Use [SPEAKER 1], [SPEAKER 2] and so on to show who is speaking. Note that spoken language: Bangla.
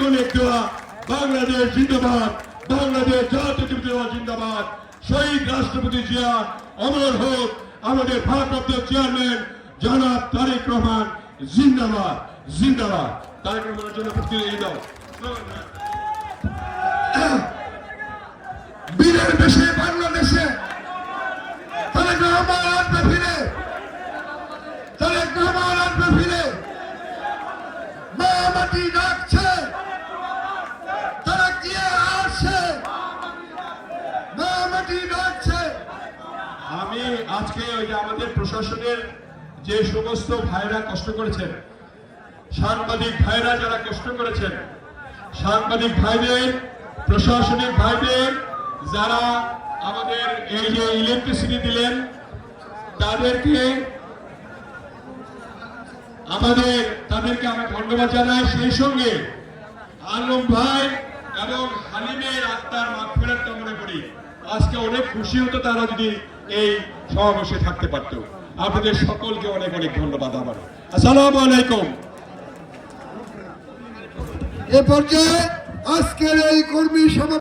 [SPEAKER 1] আইকনিক দেওয়া বাংলাদেশ জিন্দাবাদ, বাংলাদেশ জাতীয়তাবাদী দল জিন্দাবাদ, শহীদ রাষ্ট্রপতি জিয়া অমর হোক, আমাদের ভারপ্রাপ্ত চেয়ারম্যান জনাব তারেক রহমান জিন্দাবাদ জিন্দাবাদ। তারেক রহমানের জন্য প্রতিনিধি দাও। বীরের দেশে বাংলাদেশে তারেক রহমান আসবে ফিরে, তারেক রহমান আসবে ফিরে। মা মাটি ডাকছে, তারেক জিয়া আসছে, মা মাটি ডাকছে। আমি আজকে ওই যে আমাদের প্রশাসনের যে সমস্ত ভাইরা কষ্ট করেছেন, সাংবাদিক ভাইরা যারা কষ্ট করেছেন, সাংবাদিক ভাইদের, প্রশাসনিক ভাইদের যারা আমাদের এই যে ইলেকট্রিসিটি দিলেন, তাদেরকে আমি ধন্যবাদ জানাই। সেই সঙ্গে আলম ভাই এবং হালিমের আত্মার মাগফিরাত কামনা করি। আজকে অনেক খুশি হতো তারা যদি এই সমাবেশে থাকতে পারত। আপনাদের সকলকে অনেক অনেক ধন্যবাদ। আমার আসসালামু আলাইকুম।
[SPEAKER 2] এ পর্যায়ে আজকের এই কর্মী সভা